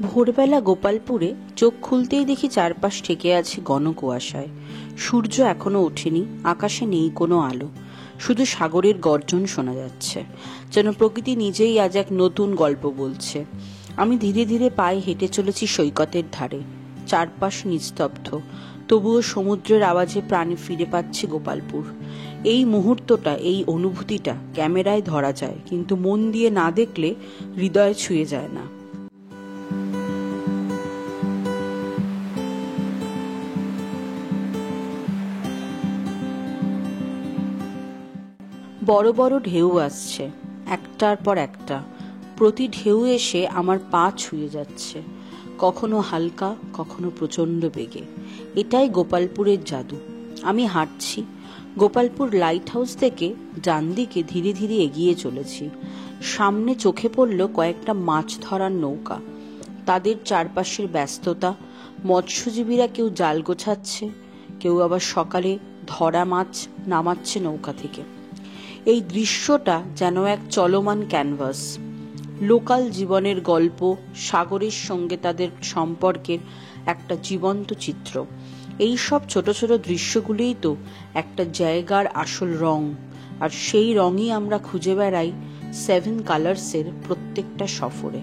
ভোরবেলা গোপালপুরে চোখ খুলতেই দেখি চারপাশ ঠেকে আছে ঘন কুয়াশায়। সূর্য এখনো ওঠেনি, আকাশে নেই কোনো আলো, শুধু সাগরের গর্জন শোনা যাচ্ছে। যেন প্রকৃতি নিজেই আজ এক নতুন গল্প বলছে। আমি ধীরে ধীরে পায়ে হেঁটে চলেছি সৈকতের ধারে। চারপাশ নিস্তব্ধ, তবুও সমুদ্রের আওয়াজে প্রাণে ফিরে পাচ্ছে গোপালপুর। এই মুহূর্তটা, এই অনুভূতিটা ক্যামেরায় ধরা যায়, কিন্তু মন দিয়ে না দেখলে হৃদয়ে ছুঁয়ে যায় না। বড় বড় ঢেউ আসছে, একটার পর একটা। প্রতি ঢেউ এসে আমার পা ছুঁয়ে যাচ্ছে, কখনো হালকা, কখনো প্রচণ্ড বেগে। এটাই গোপালপুরের জাদু। আমি হাঁটছি, গোপালপুর লাইট হাউস থেকে ডান দিকে ধীরে ধীরে এগিয়ে চলেছি। সামনে চোখে পড়ল কয়েকটা মাছ ধরার নৌকা, তাদের চারপাশের ব্যস্ততা। মৎস্যজীবীরা কেউ জাল গোছাচ্ছে, কেউ আবার সকালে ধরা মাছ নামাচ্ছে নৌকা থেকে। এই দৃশ্যটা যেন এক চলমান ক্যানভাস, লোকাল জীবনের গল্প, সাগরের সঙ্গে তাদের সম্পর্কের একটা জীবন্ত চিত্র। এই সব ছোট ছোট দৃশ্যগুলোই তো একটা জায়গার আসল রং, আর সেই রঙই আমরা খুঁজে বেড়াই 7 কালার্সের প্রত্যেকটা সফরে।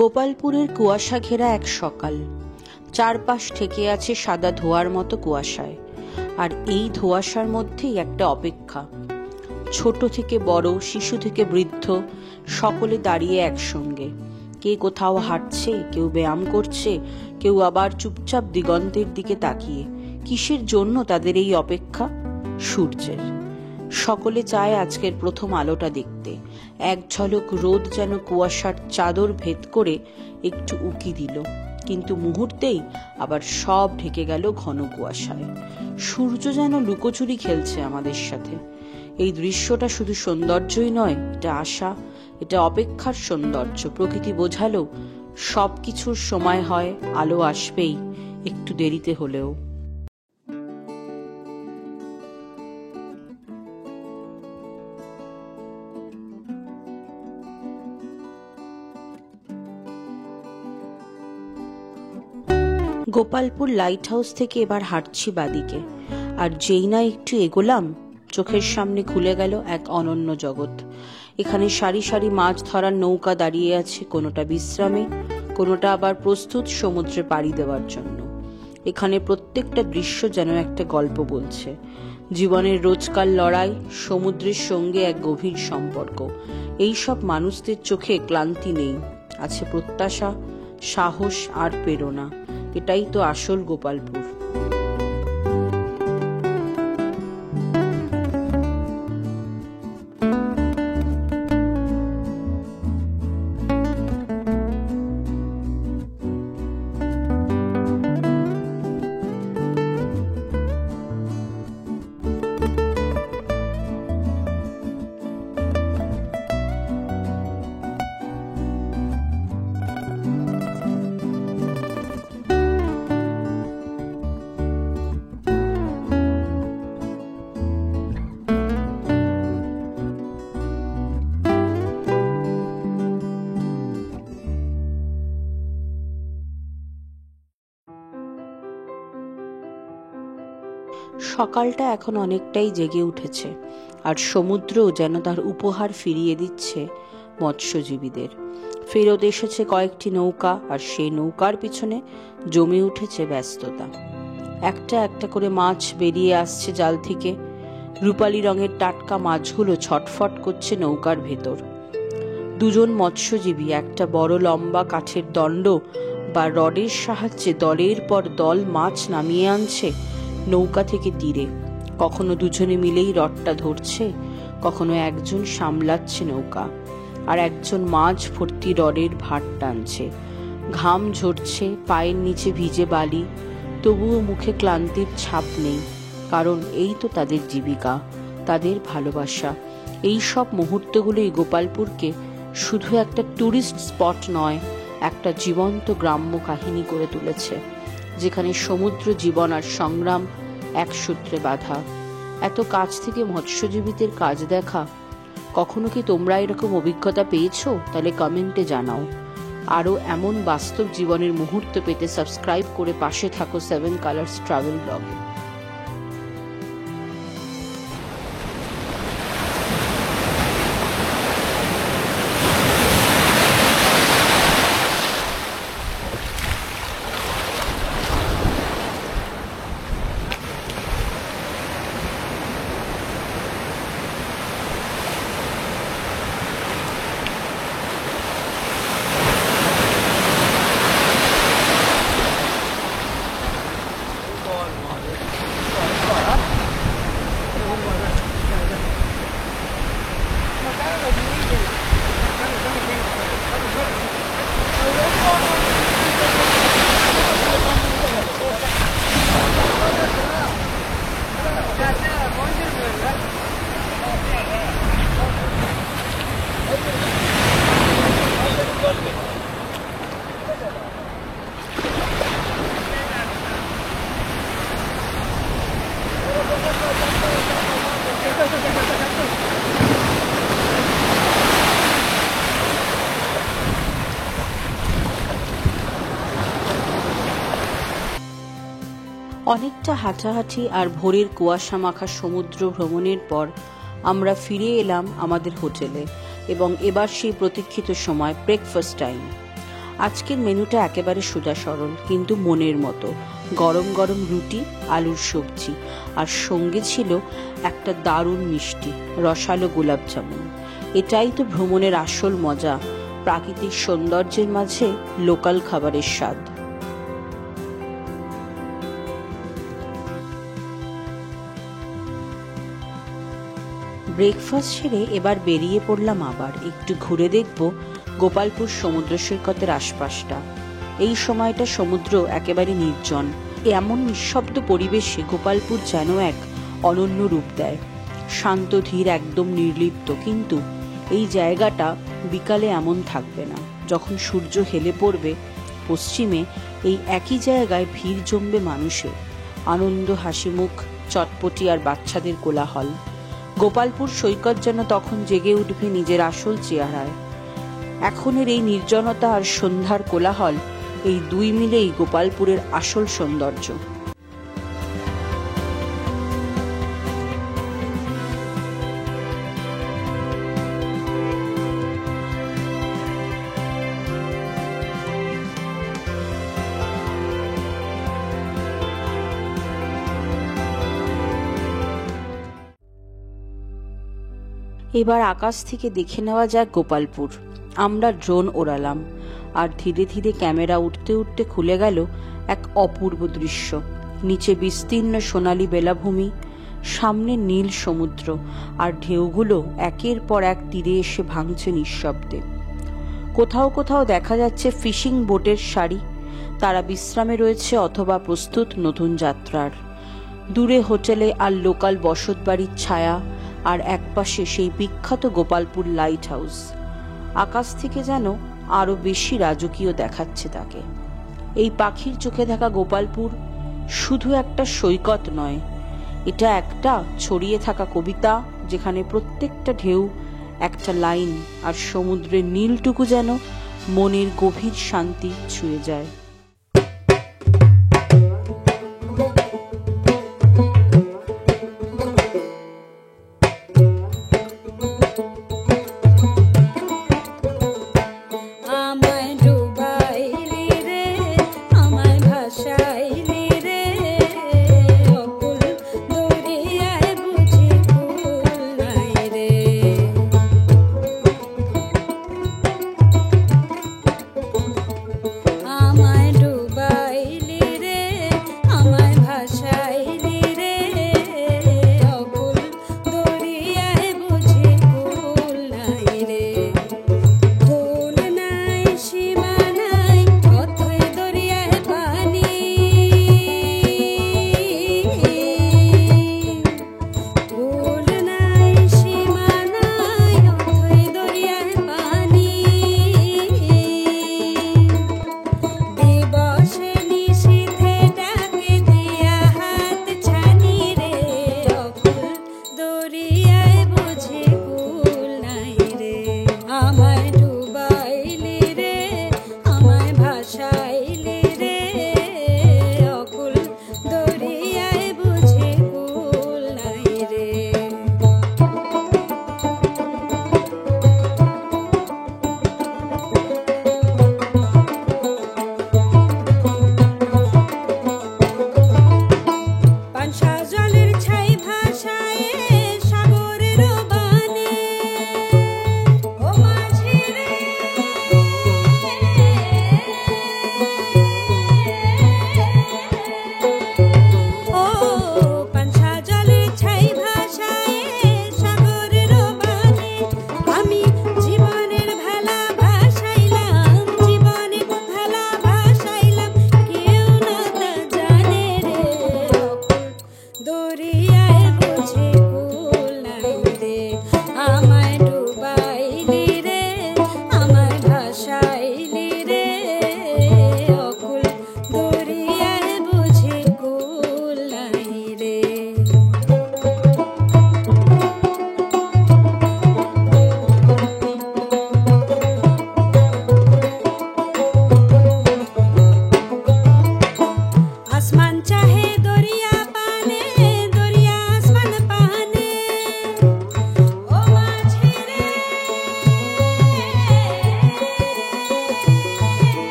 গোপালপুরের কুয়াশা ঘেরা এক সকাল। চারপাশ ঠেকে আছে সাদা ধোঁয়ার মতো কুয়াশায়, আর এই ধোঁয়াশার মধ্যেই একটা অপেক্ষা। ছোট থেকে বড়, শিশু থেকে বৃদ্ধ, সকলে দাঁড়িয়ে একসঙ্গে। কে কোথাও হাঁটছে, কেউ ব্যায়াম করছে, কেউ আবার চুপচাপ দিগন্তের দিকে তাকিয়ে। কিসের জন্য তাদের এই অপেক্ষা? সূর্যের। সকলে চায় আজকের প্রথম আলোটা দেখতে। এক ঝলক রোদ যেন কুয়াশার চাদর ভেদ করে একটু উকি দিল, কিন্তু মুহূর্তেই আবার সব ঢেকে গেল ঘন কুয়াশায়। সূর্য যেন লুকোচুরি খেলছে আমাদের সাথে। এই দৃশ্যটা শুধু সৌন্দর্যই নয়, এটা আশা, এটা অপেক্ষার সৌন্দর্য। প্রকৃতি বোঝালো সবকিছুর সময় হয়, আলো আসবেই, একটু দেরিতে হলেও। গোপালপুর লাইট হাউস থেকে এবার হাঁটছি বাদিকে, আর যেই না একটু এগোলাম, চোখের সামনে খুলে গেল এক অনন্য জগৎ। এখানে সারি সারি মাছ ধরার নৌকা দাঁড়িয়ে আছে, কোনোটা বিশ্রামে, কোনোটা আবার প্রস্তুত সমুদ্রে পাড়ি দেওয়ার জন্য। এখানে প্রত্যেকটা দৃশ্য যেন একটা গল্প বলছে, জীবনের রোজকার লড়াই, সমুদ্রের সঙ্গে এক গভীর সম্পর্ক। এই সব মানুষদের চোখে ক্লান্তি নেই, আছে প্রত্যাশা, সাহস আর প্রেরণা। এটাই তো আসল গোপালপুর। সকালটা এখন অনেকটাই জেগে উঠেছে, আর সমুদ্র যেন তার উপহার ফিরিয়ে দিচ্ছে মৎস্যজীবীদের। ফেরত এসেছে কয়েকটি নৌকা, আর সেই নৌকার পিছনে জমে উঠেছে ব্যস্ততা। একটা একটা করে মাছ বেরিয়ে আসছে জাল থেকে, রূপালী রঙের টাটকা মাছগুলো ছটফট করছে নৌকার ভেতর। দুজন মৎস্যজীবী একটা বড় লম্বা কাঠের দণ্ড বা রডের সাহায্যে দলের পর দল মাছ নামিয়ে আনছে নৌকা থেকে তীরে। কখনো দুজনে মিলেই রডটা ধরছে, কখনো একজন সামলাচ্ছে নৌকা, আর একজন মাছ ভর্তি রডের ভার টানছে। ঘাম ঝরছে, পায়ের নিচে ভিজে বালি, তবুও মুখে ক্লান্তির ছাপ নেই, কারণ এই তো তাদের জীবিকা, তাদের ভালোবাসা। এই সব মুহূর্তগুলোই গোপালপুরকে শুধু একটা ট্যুরিস্ট স্পট নয়, একটা জীবন্ত গ্রাম্য কাহিনী করে তুলেছে, যেখানে সমুদ্র জীবন আর সংগ্রাম এক সূত্রে বাঁধা। এত কাছ থেকে মৎস্যজীবীদের কাজ দেখা, কখনো কি তোমরা এরকম অভিজ্ঞতা পেয়েছো? তাহলে কমেন্টে জানাও। আরও এমন বাস্তব জীবনের মুহূর্ত পেতে সাবস্ক্রাইব করে পাশে থাকো 7 কালার্স ট্রাভেল ব্লগে। অনেকটা হাঁটাহাঁটি আর ভোরের কুয়াশা মাখা সমুদ্র ভ্রমণের পর আমরা ফিরে এলাম আমাদের হোটেলে, এবং এবার সেই প্রতীক্ষিত সময়, ব্রেকফাস্ট টাইম। আজকের মেনুটা একেবারে সোজা সরল, কিন্তু মনের মতো। গরম গরম রুটি, আলুর সবজি, আর সঙ্গে ছিল একটা দারুণ মিষ্টি, রসালো গোলাপ জামুন। এটাই তো ভ্রমণের আসল মজা, প্রাকৃতিক সৌন্দর্যের মাঝে লোকাল খাবারের স্বাদ। ব্রেকফাস্ট সেরে এবার বেরিয়ে পড়লাম, আবার একটু ঘুরে দেখব গোপালপুর সমুদ্র সৈকতের আশপাশটা। এই সময়টা সমুদ্র একেবারে নির্জন, এমন নিঃশব্দ পরিবেশে গোপালপুর যেন এক অনন্য রূপ দেয়। শান্ত ধীর, একদম নির্লিপ্ত। কিন্তু এই জায়গাটা বিকালে এমন থাকবে না। যখন সূর্য হেলে পড়বে পশ্চিমে, এই একই জায়গায় ভিড় জমবে মানুষের, আনন্দ, হাসিমুখ, চটপটি আর বাচ্চাদের কোলাহল। গোপালপুর সৈকত যেন তখন জেগে উঠবে নিজের আসল চেহারায়। এখনের এই নির্জনতা আর সন্ধ্যার কোলাহল, এই দুই মিলেই গোপালপুরের আসল সৌন্দর্য। এবার আকাশ থেকে দেখে নেওয়া যাক গোপালপুর। আমরা ড্রোন ওড়ালাম, আর ধীরে ধীরে ক্যামেরা উঠতে উঠতে খুলে গেল এক অপূর্ব দৃশ্য। নিচে বিস্তীর্ণ সোনালী বেলাভূমি, সামনে নীল সমুদ্র, আর ঢেউগুলো একের পর এক তীরে এসে ভাঙছে নিঃশব্দে। কোথাও কোথাও দেখা যাচ্ছে ফিশিং বোটের সারি, তারা বিশ্রামে রয়েছে অথবা প্রস্তুত নতুন যাত্রার। দূরে হোটেলে আর লোকাল বসত বাড়ির ছায়া, আর একপাশে সেই বিখ্যাত গোপালপুর লাইট হাউস। আকাশ থেকে যেন আরো বেশি রাজকীয় দেখাচ্ছে তাকে। এই পাখির চোখে দেখা গোপালপুর শুধু একটা সৈকত নয়, এটা একটা ছড়িয়ে থাকা কবিতা, যেখানে প্রত্যেকটা ঢেউ একটা লাইন, আর সমুদ্রের নীলটুকু যেন মনের গভীর শান্তি ছুঁয়ে যায়।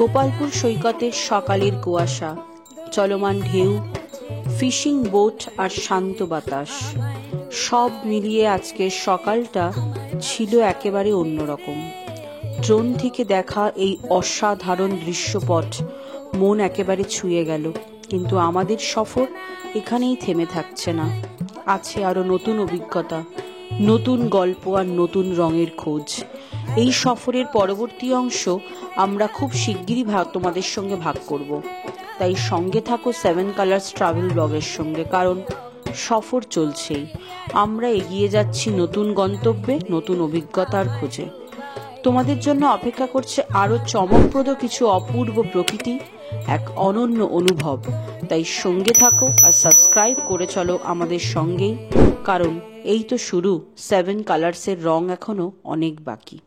গোপালপুর সৈকতের সকালের কুয়াশা, চলমান ঢেউ, ফিশিং বোট আর শান্ত বাতাস, সব মিলিয়ে আজকের সকালটা ছিল একেবারে অন্যরকম। ড্রোন থেকে দেখা এই অসাধারণ দৃশ্যপট মন একেবারে ছুঁয়ে গেল। কিন্তু আমাদের সফর এখানেই থেমে থাকছে না। আছে আরো নতুন অভিজ্ঞতা, নতুন গল্প আর নতুন রঙের খোঁজ। এই সফরের পরবর্তী অংশ আমরা খুব শিগগিরই তোমাদের সঙ্গে ভাগ করব। তাই সঙ্গে থাকো 7 কালার্স ট্রাভেল ব্লগের সঙ্গে, কারণ সফর চলছেই। আমরা এগিয়ে যাচ্ছি নতুন গন্তব্যে, নতুন অভিজ্ঞতার খোঁজে। তোমাদের জন্য অপেক্ষা করছে আরো চমকপ্রদ কিছু অপূর্ব প্রকৃতি, এক অনন্য অনুভব। তাই সঙ্গে থাকো আর সাবস্ক্রাইব করে চলো আমাদের সঙ্গেই, কারণ এই তো শুরু। 7 কালার্সের রং এখনো অনেক বাকি।